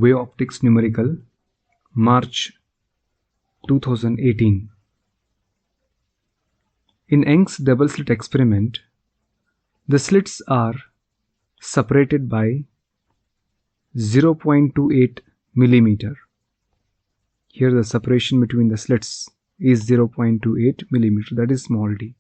Wave Optics Numerical, March 2018. In Young's double slit experiment, the slits are separated by 0.28 millimeter. Here the separation between the slits is 0.28 millimeter, that is small d.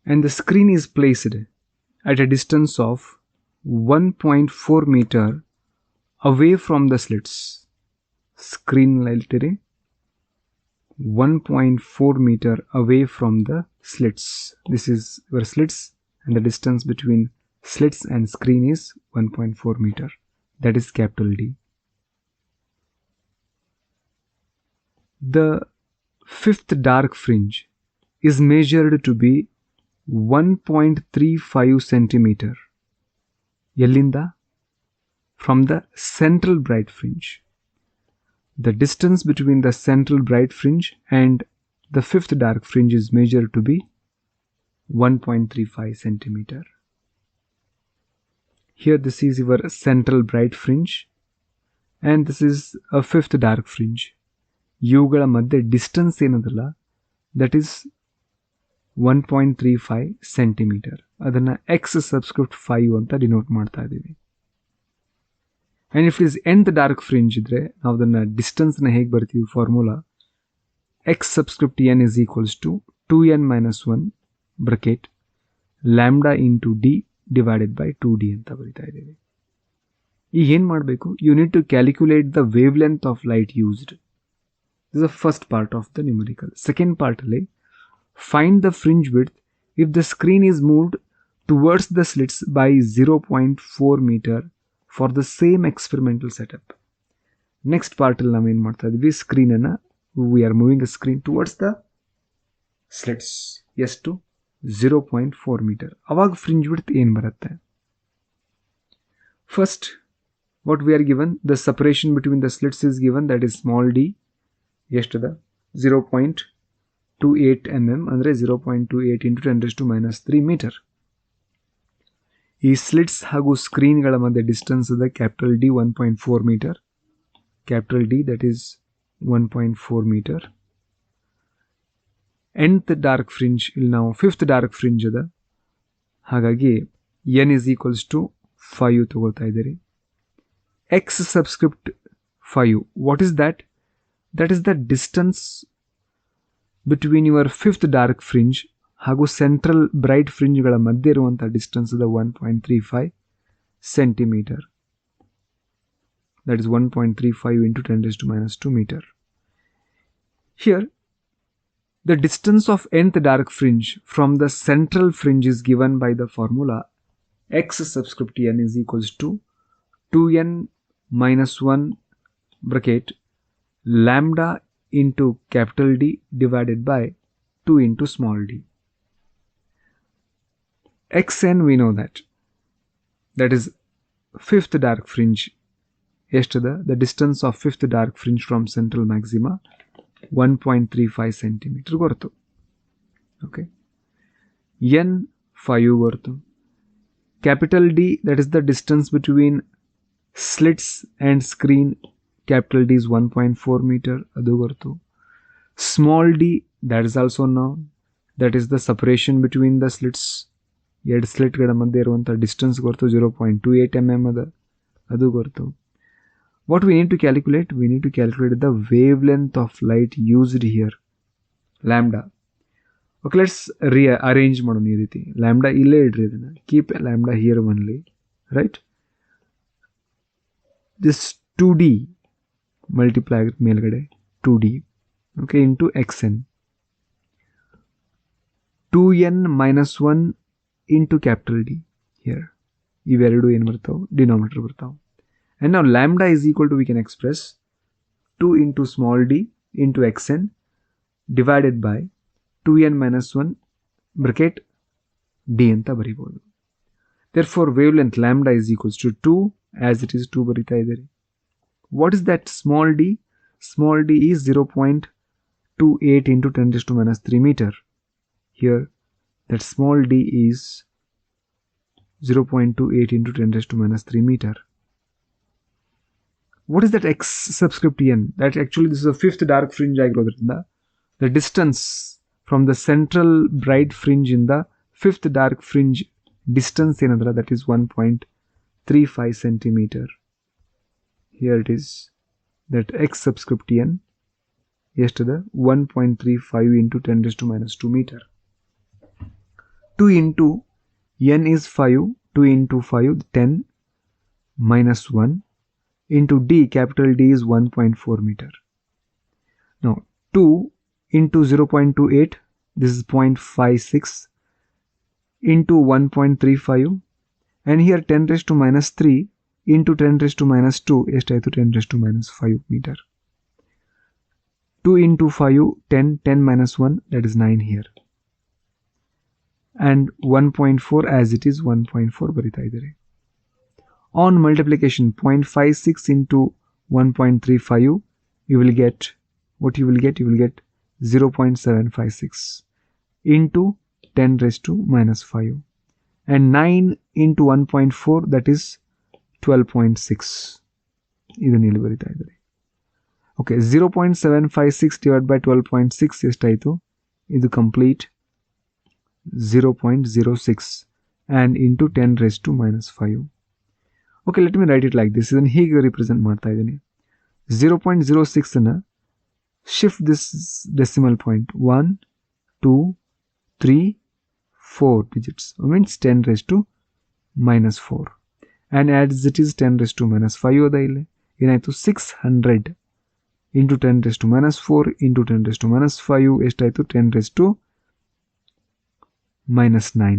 And the screen is placed at a distance of 1.4 meter away from the slits. Screen lightere 1.4 meter away from the slits. This is your slits, and the distance between slits and screen is 1.4 meter. That is capital D. The fifth dark fringe is measured to be 1.35 centimeter. Yellinda? From the central bright fringe. The distance between the central bright fringe and the fifth dark fringe is measured to be 1.35 centimeter. Here this is your central bright fringe and this is a fifth dark fringe. ಇವುಗಳ ಮಧ್ಯೆ distance ಏನದಲ್ಲ that is 1.35 centimetre. ಅದನ್ನು X subscript 5 ಅಂತ denote ಮಾಡ್ತಾ ಇದ್ದೀವಿ. And if is nth dark fringe ಇದ್ರೆ ನಾವು ಅದನ್ನು ಡಿಸ್ಟೆನ್ಸ್ನ ಹೇಗೆ ಬರ್ತೀವಿ formula X subscript n is equals to 2n minus 1 bracket lambda into D divided by 2d ಅಂತ ಬರಿತಾ ಇದ್ದೀವಿ. ಈಗ ಏನು ಮಾಡಬೇಕು? You need to calculate the wavelength of light used. This is the first part of the numerical. Second part, find the fringe width if the screen is moved towards the slits by 0.4 meter for the same experimental setup. Next part, screen we are moving the screen towards the slits. Yes, to 0.4 meter. Avag fringe width ಏನು ಬರುತ್ತೆ? First, what we are given, the separation between the slits is given, that is small d. ಎಷ್ಟದ 0.28 mm ಅಂದರೆ 0.28 into 10⁻³ metre. ಈ slits ಹಾಗೂ ಸ್ಕ್ರೀನ್ಗಳ ಮಧ್ಯೆ distance ಅದ capital D 1.4 metre. Capital D that is 1.4 metre. nth dark fringe ಇಲ್ಲಿ ನಾವು fifth dark fringe ಅದ, ಹಾಗಾಗಿ n is equals to 5 ತಗೊಳ್ತಾ ಇದ್ದೀರಿ. X subscript 5 what is that? That is the distance between your fifth dark fringe ಹಾಗೂ central bright fringe ಗಳ ಮಧ್ಯೆ ಇರುವಂತಹ ಡಿಸ್ಟೆನ್ಸ್ ಇದೆ 1.35 centimeter. That is 1.35 into 10⁻² meter. Here, the distance of nth dark fringe from the central fringe is given by the formula x subscript n is equals to 2n minus 1 bracket lambda into capital D divided by 2 into small d. xn we know that is fifth dark fringe. The distance of fifth dark fringe from central maxima 1.35 centimeter gortu. Okay. n 5 gortu. Capital D, that is the distance between slits and screen. Capital D is 1.4 meter. Adu gortu. Small d, that is also known. That is the separation between the slits. Yed slit gada madhye iruvanta distance gortu 0.28 mm ada. Adu gortu. What we need to calculate? We need to calculate the wavelength of light used here. Lambda. Okay, let's rearrange madonu ee riti. Lambda ille idri idana. Keep lambda here only, right? This 2d multiply ಮೇಲ್ಗಡೆ 2d, okay, into xn. 2n minus 1 into capital D here. ಇವೆರಡು ಏನು ಬರ್ತಾವೆ? Denominator ಬರ್ತಾವೆ. And now lambda is equal to, we can express 2 into small d into xn divided by 2n minus 1 bracket d ಅಂತ ಬರಿಬೋದು. Therefore wavelength lambda is equals to 2 as it is 2 ಬರಿತಾ ಇದ್ದೀರಿ. What is that small d? Small d is 0.28 into 10⁻³ meter. Here that small d is 0.28 into 10 raised to minus 3 meter. What is that x subscript n? That actually this is the fifth dark fringe ಆಗಿರೋದ್ರಿಂದ the distance from the central bright fringe in the fifth dark fringe distance ಏನಂದ್ರೆ that is 1.35 centimeter. Here it is that x subscript n ಎಷ್ಟದ 1.35 into 10 raised to minus 2 meter. 2 into n is 5, 2 into 5 10 minus 1 into d, capital D is 1.4 meter. Now 2 into 0.28, this is 0.56 into 1.35, and here 10 raised to minus 3 into 10 raised to minus 2 ಎಷ್ಟಾಯಿತು 10 raised to minus 5 meter. 2 into 5 10, 10 minus 1, that is 9 here, and 1.4 as it is 1.4 ಬರಿತಾ ಇದ್ದಾರೆ. On multiplication 0.56 into 1.35, you will get what you will get 0.756 into 10 raised to minus 5, and 9 into 1.4, that is 12.6. ಇದನ್ನ ಇಲ್ಲಿ ಬರಿತಾ ಇದ್ದಾರೆ. Okay, 0.756 divided by 12.6 ಎಷ್ಟಾಯಿತು? ಇದು complete 0.06 and into 10 raised to minus 5. Okay, let me write it like this. ಇದನ್ನು ಹೀಗೆ represent ಮಾಡ್ತಾ ಇದ್ದೀನಿ. 0.06 ಅನ್ನ shift this decimal point 1, 2, 3, 4 digits, means 10 raised to minus 4, and as it is 10 raised to minus 5 ಅದ ಇಲ್ಲಿ ಏನಾಯಿತು 600 into 10 raised to minus 4 into 10 raised to minus 5 ಎಷ್ಟಾಯಿತು 10 raised to minus 9.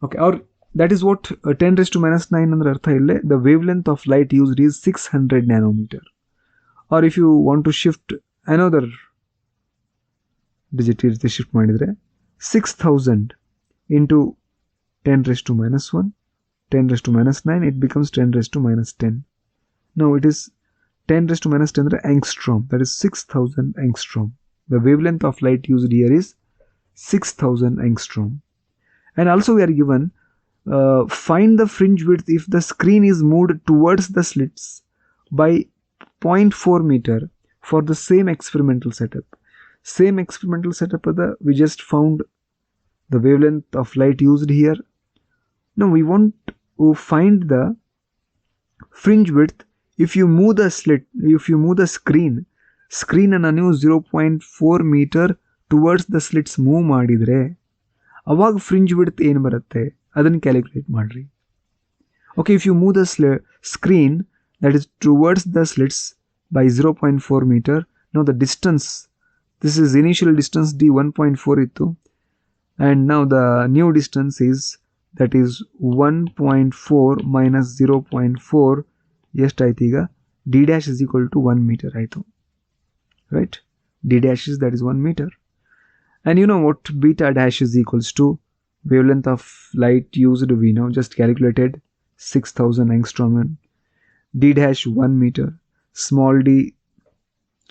Okay, or that is what 10 raised to minus 9 ಅಂದ್ರೆ ಅರ್ಥ ಇಲ್ಲೇ the wavelength of light used is 600 nanometer. Or if you want to shift another digit ಇರುತ್ತೆ shift ಮಾಡಿದ್ರೆ 6000 into 10 raised to minus 1, 10 raised to minus 9, it becomes 10 raised to minus 10. Now it is 10 raised to minus 10 ಅಂದ್ರೆ angstrom, that is 6000 angstrom. The wavelength of light used here is 6000 angstrom. And also we are given find the fringe width if the screen is moved towards the slits by 0.4 meter for the same experimental setup. Same experimental setup we just found the wavelength of light used here. Now we want to find the fringe width if you move the slit, if you move the screen ಅನ್ನು ನೀವು 0.4 meter towards the slits move ಮಾಡಿದ್ರೆ ಅವಾಗ fringe width ಏನು ಬರುತ್ತೆ ಅದನ್ನು calculate ಮಾಡ್ರಿ. Okay, if you move the screen that is towards the slits by 0.4 meter, now the distance, this is initial distance d 1.4 ಇತ್ತು, and now the new distance is that is 1.4 minus 0.4 ಎಷ್ಟಾಯ್ತು ಈಗ d dash is equal to 1 meter ಆಯಿತು, right? d dash is that is 1 meter, and you know what beta dash is equals to? Wavelength of light used we now just calculated 6000 angstrom, and d dash 1 meter, small d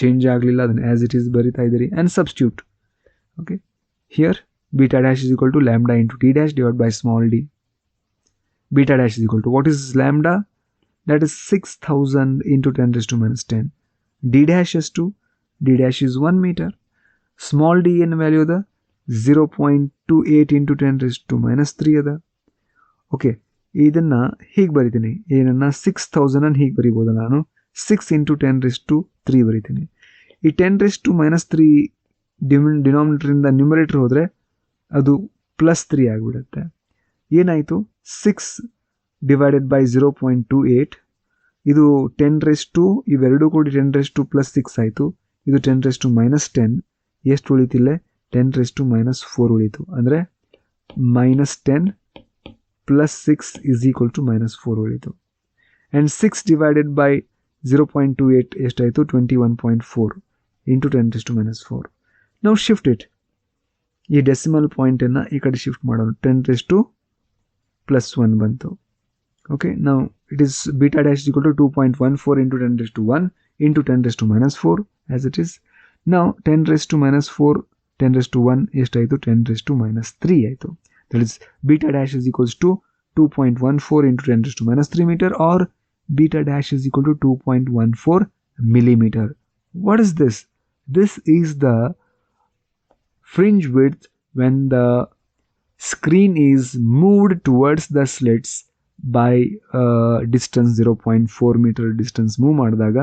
change ಆಗಲಿಲ್ಲ, ಅದನ್ನು as it is ಬರಿತಾ ಇದ್ದೀರಿ and substitute. Okay, here beta dash is equal to lambda into d dash divided by small d. Beta dash is equal to what is lambda? That is 6000 into 10 raised to minus 10. D dash is 2, d dash is 1 meter. Small d in value the 0.28 into 10 raised to minus 3 ಅದ. Okay, ಇದನ್ನು ಹೀಗೆ ಬರಿತೀನಿ, ಏನನ್ನ 6000 ಅನ್ನು ಹೀಗೆ ಬರಿಬೋದು ನಾನು, 6 into 10 raised to 3 ಬರಿತೀನಿ. ಈ 10 raised to minus 3 ಡಿನಾಮಿನೇಟರಿಂದ ನ್ಯೂಮರೇಟರ್ ಹೋದರೆ ಅದು +3 ಆಗಿಬಿಡುತ್ತೆ. ಏನಾಯಿತು 6 divided by 0.28, ಇದು 10 raised to ಇವೆರಡೂ ಕೂಡಿ 10 raised to plus 6 ಆಯಿತು, ಇದು 10 raised to minus 10, ಎಷ್ಟು ಉಳಿತಿಲ್ಲ 10 raised to minus 4 ಉಳಿತು, ಅಂದರೆ minus 10 plus 6 is equal to minus 4 ಉಳಿತು. and 6 divided by 0.28 ಎಷ್ಟಾಯಿತು 21.4 into 10 raised to minus 4. now shift it, ಈ ಡೆಸಿಮಲ್ ಪಾಯಿಂಟನ್ನು ಈ ಕಡೆ ಶಿಫ್ಟ್ ಮಾಡೋಣ, 10 raised to plus 1 ಬಂತು. Okay, now it is beta dash is equal to 2.14 into 10 raised to 1 into 10 raised to minus 4 as it is. Now 10 raised to minus 4, 10 raised to 1 ಎಷ್ಟಾಯಿತು 10 raised to minus 3 ಆಯಿತು. That is beta dash is equals to 2.14 into 10 raised to minus 3 meter, or beta dash is equal to 2.14 millimeter. What is this? This is the fringe width when the screen is moved towards the slits by distance 0.4 meter distance move ಮಾಡಿದಾಗ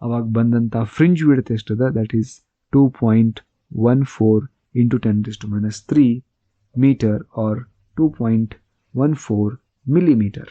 ಅವಾಗ ಬಂದಂಥ fringe width ಎಷ್ಟದ, that is 2.14 into 10 raised to minus 3 meter or 2.14 millimeter.